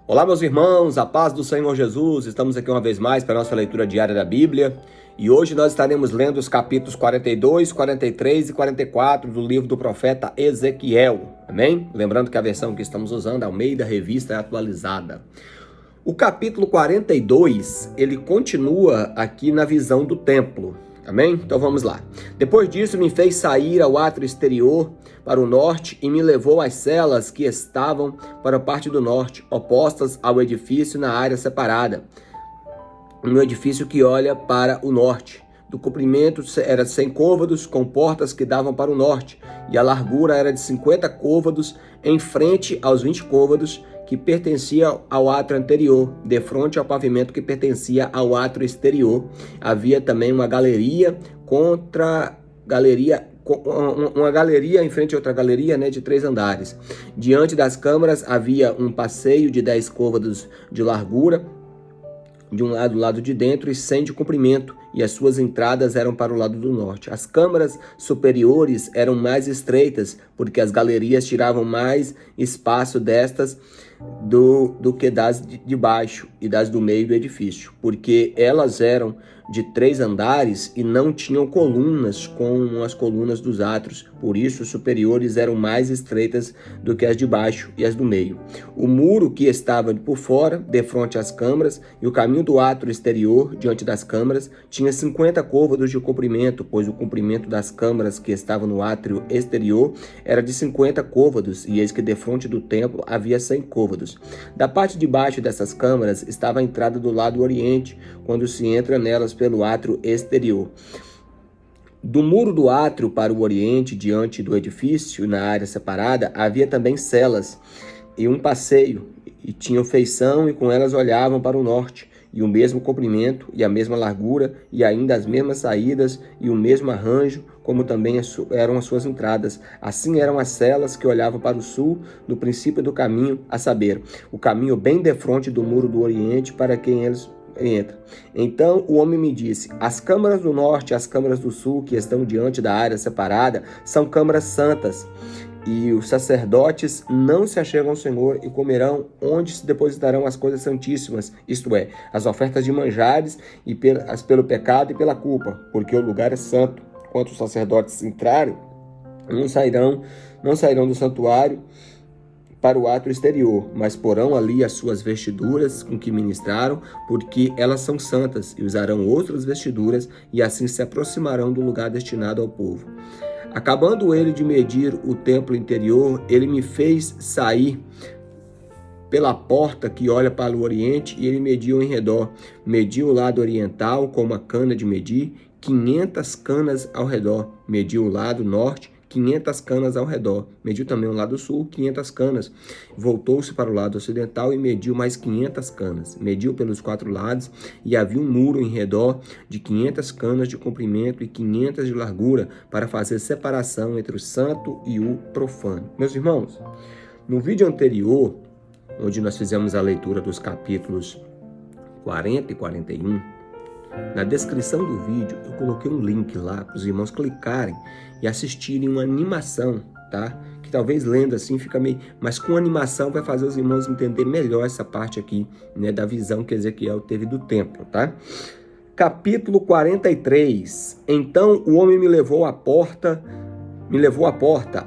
Olá, meus irmãos, a paz do Senhor Jesus. Estamos aqui uma vez mais para a nossa leitura diária da Bíblia. E hoje nós estaremos lendo os capítulos 42, 43 e 44 do livro do profeta Ezequiel. Amém? Lembrando que a versão que estamos usando, Almeida Revista Atualizada. O capítulo 42, ele continua aqui na visão do templo. Amém? Então vamos lá. Depois disso, me fez sair ao átrio exterior para o norte e me levou às celas que estavam para a parte do norte, opostas ao edifício na área separada. No edifício que olha para o norte. Do comprimento era 100 côvados, com portas que davam para o norte, e a largura era de 50 côvados, em frente aos 20 côvados, que pertencia ao átrio anterior, de frente ao pavimento que pertencia ao átrio exterior. Havia também uma galeria uma galeria em frente a outra galeria, de 3 andares. Diante das câmaras havia um passeio de 10 côvados de largura, de um lado, do lado de dentro, e 100 de comprimento, e as suas entradas eram para o lado do norte. As câmaras superiores eram mais estreitas, porque as galerias tiravam mais espaço destas do que das de baixo e das do meio do edifício, porque elas eram de 3 andares e não tinham colunas como as colunas dos átrios, por isso os superiores eram mais estreitas do que as de baixo e as do meio. O muro que estava por fora, de frente às câmaras, e o caminho do átrio exterior, diante das câmaras, tinha 50 côvados de comprimento, pois o comprimento das câmaras que estavam no átrio exterior era de 50 côvados, e eis que de frente do templo havia 100 côvados. Da parte de baixo dessas câmaras estava a entrada do lado oriente, quando se entra nelas pelo átrio exterior. Do muro do átrio para o oriente, diante do edifício, na área separada, havia também celas e um passeio, e tinham feição, e com elas olhavam para o norte, e o mesmo comprimento, e a mesma largura, e ainda as mesmas saídas, e o mesmo arranjo, como também eram as suas entradas. Assim eram as celas que olhavam para o sul, no princípio do caminho, a saber, o caminho bem defronte do muro do oriente, para quem eles entra. Então o homem me disse: as câmaras do norte e as câmaras do sul, que estão diante da área separada, são câmaras santas, e os sacerdotes não se achegam ao Senhor e comerão onde se depositarão as coisas santíssimas, isto é, as ofertas de manjares e pelo pecado e pela culpa, porque o lugar é santo. Quando os sacerdotes entrarem, não sairão do santuário para o átrio exterior, mas porão ali as suas vestiduras com que ministraram, porque elas são santas, e usarão outras vestiduras, e assim se aproximarão do lugar destinado ao povo. Acabando ele de medir o templo interior, ele me fez sair pela porta que olha para o oriente, e ele mediu em redor. Mediu o lado oriental com uma cana de medir, 500 canas ao redor. Mediu o lado norte, 500 canas ao redor. Mediu também o lado sul, 500 canas. Voltou-se para o lado ocidental e mediu mais 500 canas. Mediu pelos 4 lados, e havia um muro em redor de 500 canas de comprimento e 500 de largura, para fazer separação entre o santo e o profano. Meus irmãos, no vídeo anterior, onde nós fizemos a leitura dos capítulos 40 e 41, na descrição do vídeo eu coloquei um link lá para os irmãos clicarem e assistirem uma animação, tá? Que talvez lendo assim fica meio... Mas com animação vai fazer os irmãos entender melhor essa parte aqui, da visão que Ezequiel teve do templo, tá? Capítulo 43. Então o homem me levou à porta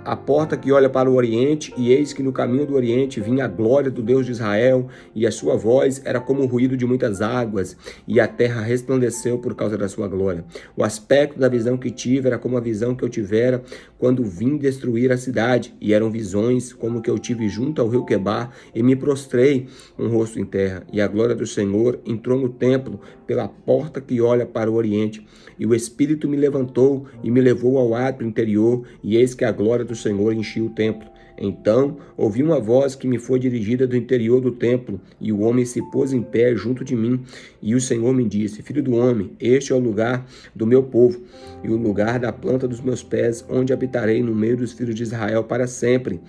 a porta que olha para o oriente, e eis que no caminho do oriente vinha a glória do Deus de Israel, e a sua voz era como o ruído de muitas águas, e a terra resplandeceu por causa da sua glória. O aspecto da visão que tive era como a visão que eu tivera quando vim destruir a cidade, e eram visões como que eu tive junto ao rio Quebar, e me prostrei com o rosto em terra, e a glória do Senhor entrou no templo pela porta que olha para o oriente, e o Espírito me levantou e me levou ao átrio interior, e eis que a glória do Senhor enchia o templo. Então ouvi uma voz que me foi dirigida do interior do templo, e o homem se pôs em pé junto de mim, e o Senhor me disse: filho do homem, este é o lugar do meu povo, e o lugar da planta dos meus pés, onde habitarei no meio dos filhos de Israel para sempre.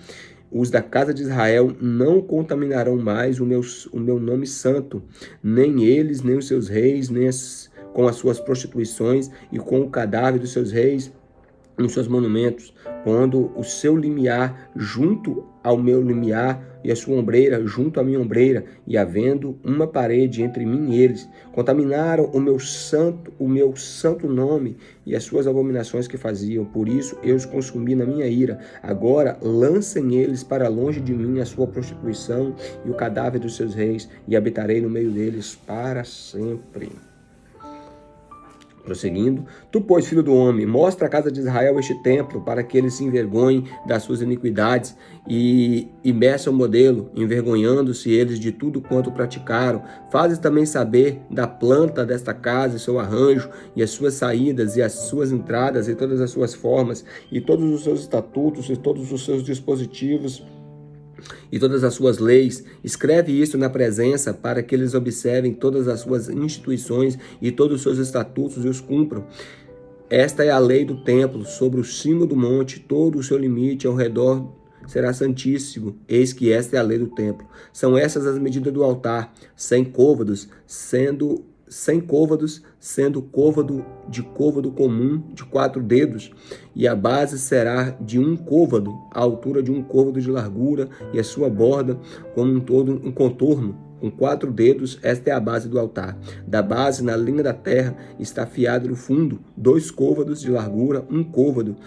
Os da casa de Israel não contaminarão mais o meu nome santo, nem eles, nem os seus reis, nem com as suas prostituições e com o cadáver dos seus reis nos seus monumentos, pondo o seu limiar junto ao meu limiar e a sua ombreira junto à minha ombreira, e havendo uma parede entre mim e eles, contaminaram o meu santo nome e as suas abominações que faziam. Por isso eu os consumi na minha ira. Agora lancem eles para longe de mim a sua prostituição e o cadáver dos seus reis, e habitarei no meio deles para sempre. Prosseguindo, tu, pois, filho do homem, mostra à casa de Israel este templo, para que eles se envergonhem das suas iniquidades e meçam o modelo, envergonhando-se eles de tudo quanto praticaram. Fazes também saber da planta desta casa e seu arranjo, e as suas saídas, e as suas entradas, e todas as suas formas, e todos os seus estatutos, e todos os seus dispositivos, e todas as suas leis. Escreve isso na presença, para que eles observem todas as suas instituições e todos os seus estatutos e os cumpram. Esta é a lei do templo, sobre o cimo do monte, todo o seu limite ao redor será santíssimo. Eis que esta é a lei do templo. São essas as medidas do altar: 100 côvados, sendo 100 côvados, sendo côvado comum de 4 dedos, e a base será de 1 côvado, a altura de 1 côvado de largura, e a sua borda como um todo, um contorno com 4 dedos. Esta é a base do altar. Da base, na linha da terra, está fiado no fundo 2 côvados de largura, 1 côvado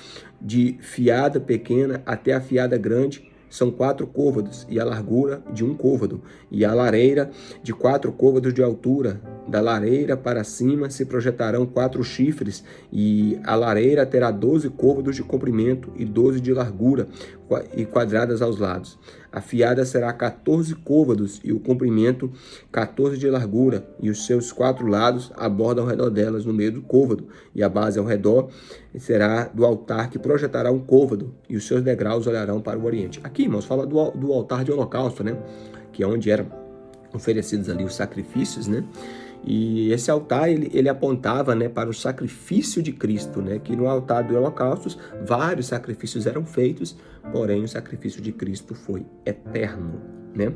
de fiada pequena até a fiada grande. São 4 côvados, e a largura de 1 côvado, e a lareira de 4 côvados de altura. Da lareira para cima se projetarão 4 chifres, e a lareira terá 12 côvados de comprimento e 12 de largura, e quadradas aos lados. A fiada será 14 côvados, e o comprimento 14 de largura, e os seus 4 lados, a borda ao redor delas, no meio do côvado, e a base ao redor será do altar, que projetará 1 côvado, e os seus degraus olharão para o oriente. Aqui, irmãos, fala do altar de holocausto, né? Que é onde eram oferecidos ali os sacrifícios, né? E esse altar, ele apontava, né, para o sacrifício de Cristo, né? Que no altar do holocausto, vários sacrifícios eram feitos, porém o sacrifício de Cristo foi eterno, né?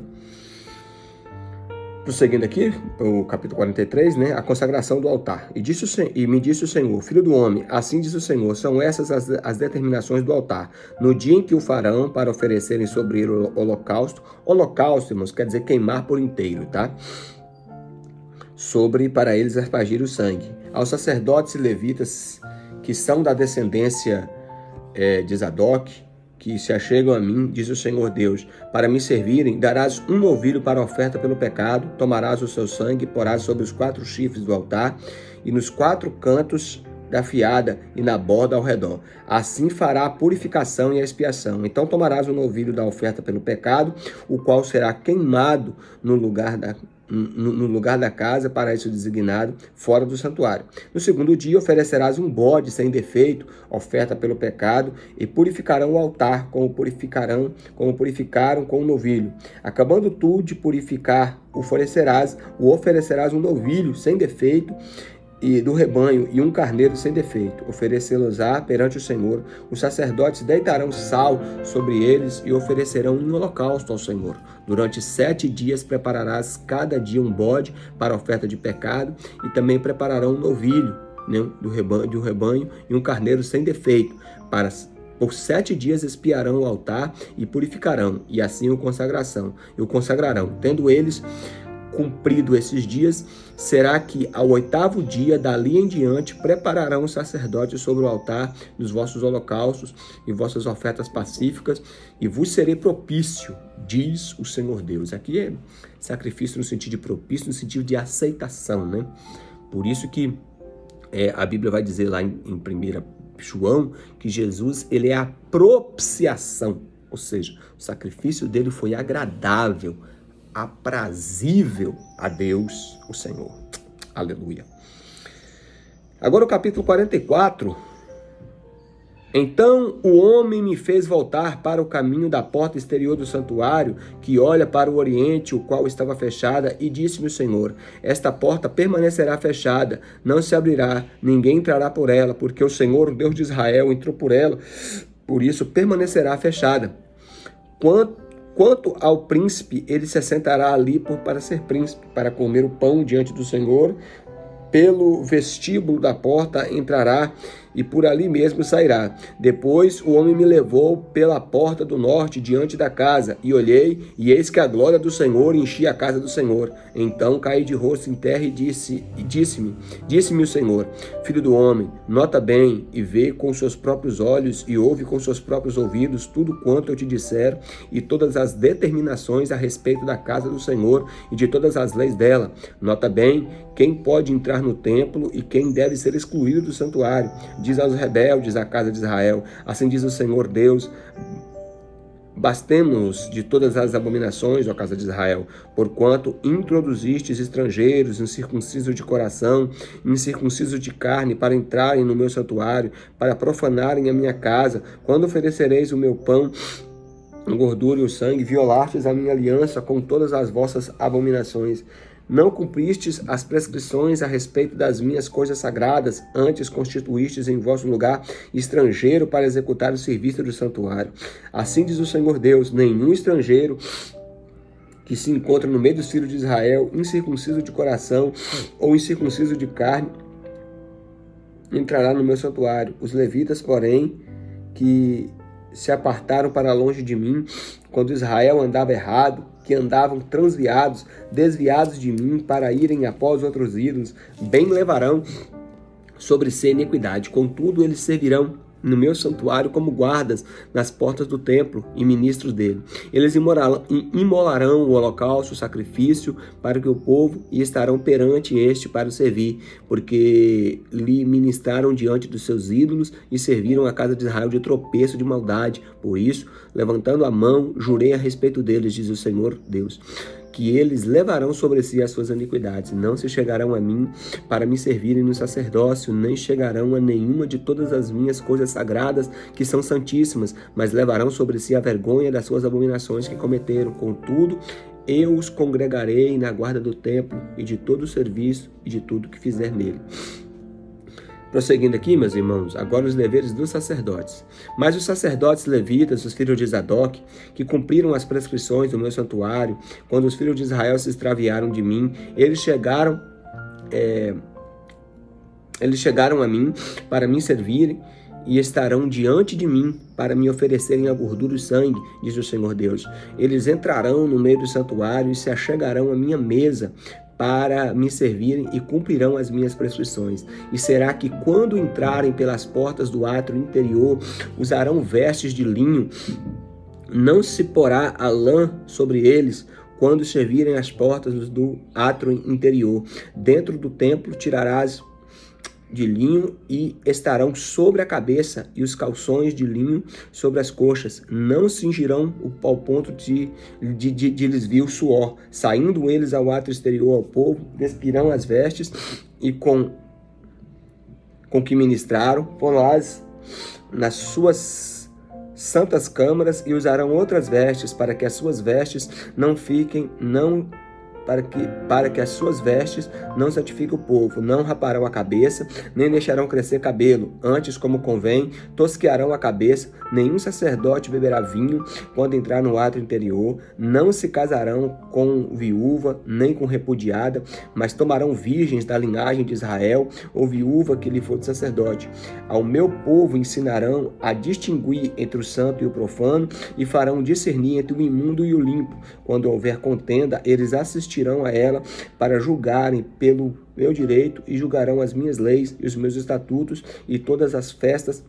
Prosseguindo aqui, o capítulo 43, né? A consagração do altar. E me disse o Senhor: filho do homem, assim diz o Senhor, são essas as determinações do altar. No dia em que o farão para oferecerem sobre ele o holocausto. Holocausto, irmãos, quer dizer queimar por inteiro, tá? Para eles aspergir o sangue. Aos sacerdotes e levitas, que são da descendência de Zadok, que se achegam a mim, diz o Senhor Deus, para me servirem, darás um novilho para a oferta pelo pecado, tomarás o seu sangue, porás sobre os 4 chifres do altar e nos 4 cantos da fiada e na borda ao redor. Assim fará a purificação e a expiação. Então tomarás o novilho da oferta pelo pecado, o qual será queimado no lugar da casa, para isso designado, fora do santuário. No segundo dia oferecerás um bode sem defeito, oferta pelo pecado, e purificarão o altar, como purificaram com o novilho. Acabando tu de purificar, oferecerás um novilho sem defeito e do rebanho, e um carneiro sem defeito. Oferecê-los-á perante o Senhor. Os sacerdotes deitarão sal sobre eles e oferecerão um holocausto ao Senhor. Durante 7 dias prepararás cada dia um bode para a oferta de pecado, e também prepararão um novilho, né, do rebanho e um carneiro sem defeito. Por 7 dias expiarão o altar e purificarão, e assim o consagrarão. Tendo eles cumprido esses dias, será que ao 8º dia, dali em diante, prepararão os sacerdotes sobre o altar dos vossos holocaustos e vossas ofertas pacíficas, e vos serei propício, diz o Senhor Deus. Aqui é sacrifício no sentido de propício, no sentido de aceitação, né? Por isso que a Bíblia vai dizer lá em 1 João que Jesus, ele é a propiciação, ou seja, o sacrifício dele foi agradável, aprazível a Deus, o Senhor. Aleluia. Agora o capítulo 44. Então o homem me fez voltar para o caminho da porta exterior do santuário, que olha para o oriente, o qual estava fechada, e disse-me o Senhor: esta porta permanecerá fechada, não se abrirá, ninguém entrará por ela, porque o Senhor, o Deus de Israel, entrou por ela, por isso permanecerá fechada. Quanto ao príncipe, ele se assentará ali para ser príncipe, para comer o pão diante do Senhor. Pelo vestíbulo da porta entrará e por ali mesmo sairá. Depois o homem me levou pela porta do norte diante da casa, e olhei, e eis que a glória do Senhor enchia a casa do Senhor. Então caí de rosto em terra e disse-me o Senhor: Filho do homem, nota bem e vê com seus próprios olhos e ouve com seus próprios ouvidos tudo quanto eu te disser e todas as determinações a respeito da casa do Senhor e de todas as leis dela. Nota bem quem pode entrar no templo e quem deve ser excluído do santuário. Diz aos rebeldes a casa de Israel: assim diz o Senhor Deus: bastemo-nos de todas as abominações, ó casa de Israel, porquanto introduzistes estrangeiros, incircuncisos de coração, incircuncisos de carne, para entrarem no meu santuário, para profanarem a minha casa. Quando oferecereis o meu pão, a gordura e o sangue, violastes a minha aliança com todas as vossas abominações. Não cumpristes as prescrições a respeito das minhas coisas sagradas, antes constituístes em vosso lugar estrangeiro para executar o serviço do santuário. Assim diz o Senhor Deus: nenhum estrangeiro que se encontra no meio dos filhos de Israel, incircunciso de coração ou incircunciso de carne, entrará no meu santuário. Os levitas, porém, que se apartaram para longe de mim, quando Israel andava errado, que andavam transviados, desviados de mim, para irem após outros ídolos, bem levarão sobre si iniquidade. Contudo, eles servirão no meu santuário como guardas nas portas do templo e ministros dele. Eles imolarão o holocausto, o sacrifício para que o povo, e estarão perante este para o servir, porque lhe ministraram diante dos seus ídolos e serviram a casa de Israel de tropeço, de maldade. Por isso, levantando a mão, jurei a respeito deles, diz o Senhor Deus, que eles levarão sobre si as suas iniquidades, não se chegarão a mim para me servirem no sacerdócio, nem chegarão a nenhuma de todas as minhas coisas sagradas, que são santíssimas, mas levarão sobre si a vergonha das suas abominações que cometeram. Contudo, eu os congregarei na guarda do templo e de todo o serviço e de tudo que fizer nele. Prosseguindo aqui, meus irmãos, agora os deveres dos sacerdotes. Mas os sacerdotes levitas, os filhos de Zadok, que cumpriram as prescrições do meu santuário, quando os filhos de Israel se extraviaram de mim, eles chegaram a mim para me servirem e estarão diante de mim para me oferecerem a gordura e sangue, diz o Senhor Deus. Eles entrarão no meio do santuário e se achegarão à minha mesa para me servirem e cumprirão as minhas prescrições. E será que quando entrarem pelas portas do átrio interior, usarão vestes de linho, não se porá a lã sobre eles, quando servirem as portas do átrio interior. Dentro do templo tirarás de linho e estarão sobre a cabeça, e os calções de linho sobre as coxas. Não cingirão ao ponto de lhes vir o suor. Saindo eles ao átrio exterior ao povo, despirão as vestes e com que ministraram, pô-las nas suas santas câmaras e usarão outras vestes, para que as suas vestes não fiquem, para que as suas vestes não santifiquem o povo. Não raparão a cabeça, nem deixarão crescer cabelo. Antes, como convém, tosquearão a cabeça. Nenhum sacerdote beberá vinho quando entrar no átrio interior. Não se casarão com viúva, nem com repudiada, mas tomarão virgens da linhagem de Israel, ou viúva que lhe for de sacerdote. Ao meu povo ensinarão a distinguir entre o santo e o profano, e farão discernir entre o imundo e o limpo. Quando houver contenda, eles assistirão a ela para julgarem pelo meu direito, e julgarão as minhas leis e os meus estatutos, e todas as festas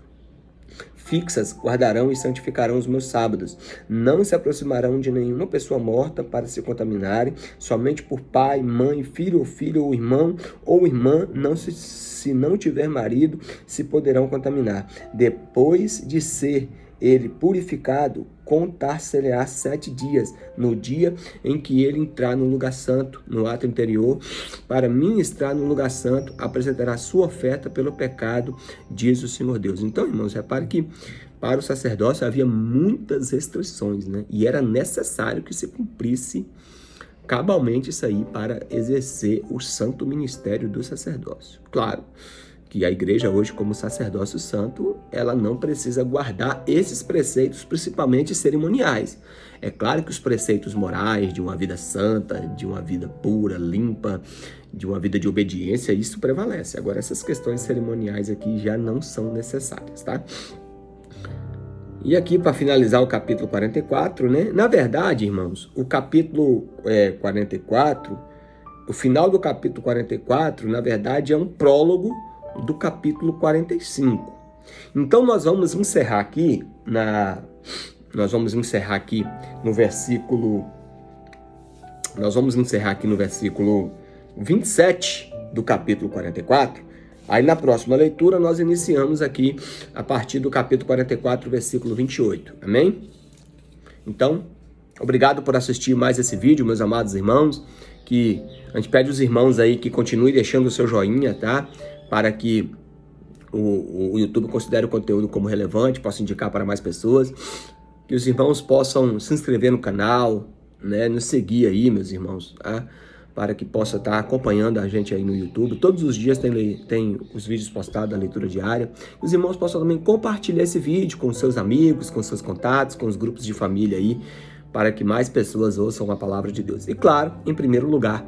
fixas guardarão e santificarão os meus sábados. Não se aproximarão de nenhuma pessoa morta para se contaminarem, somente por pai, mãe, filho ou irmão ou irmã, se não tiver marido, se poderão contaminar. Depois de ser ele purificado, contar-se-lhe-á 7 dias, no dia em que ele entrar no lugar santo, no átrio interior, para ministrar no lugar santo, apresentará sua oferta pelo pecado, diz o Senhor Deus. Então, irmãos, repare que para o sacerdócio havia muitas restrições, né? E era necessário que se cumprisse cabalmente isso aí para exercer o santo ministério do sacerdócio. Claro que a igreja hoje, como sacerdócio santo, ela não precisa guardar esses preceitos, principalmente cerimoniais. É claro que os preceitos morais de uma vida santa, de uma vida pura, limpa, de uma vida de obediência, isso prevalece. Agora, essas questões cerimoniais aqui já não são necessárias, tá? E aqui, para finalizar o capítulo 44, né? Na verdade, irmãos, o capítulo 44, o final do capítulo 44, na verdade, é um prólogo do capítulo 45. Então, nós vamos encerrar aqui no versículo 27 do capítulo 44. Aí na próxima leitura nós iniciamos aqui a partir do capítulo 44, versículo 28. Amém? Então, obrigado por assistir mais esse vídeo, meus amados irmãos, que a gente pede aos irmãos aí que continuem deixando o seu joinha, tá? Para que o YouTube considere o conteúdo como relevante, possa indicar para mais pessoas, que os irmãos possam se inscrever no canal, né? Nos seguir aí, meus irmãos, tá? Para que possa estar acompanhando a gente aí no YouTube. Todos os dias tem os vídeos postados da leitura diária. Os irmãos possam também compartilhar esse vídeo com seus amigos, com seus contatos, com os grupos de família aí, para que mais pessoas ouçam a palavra de Deus. E claro, em primeiro lugar,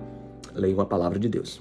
leiam a palavra de Deus.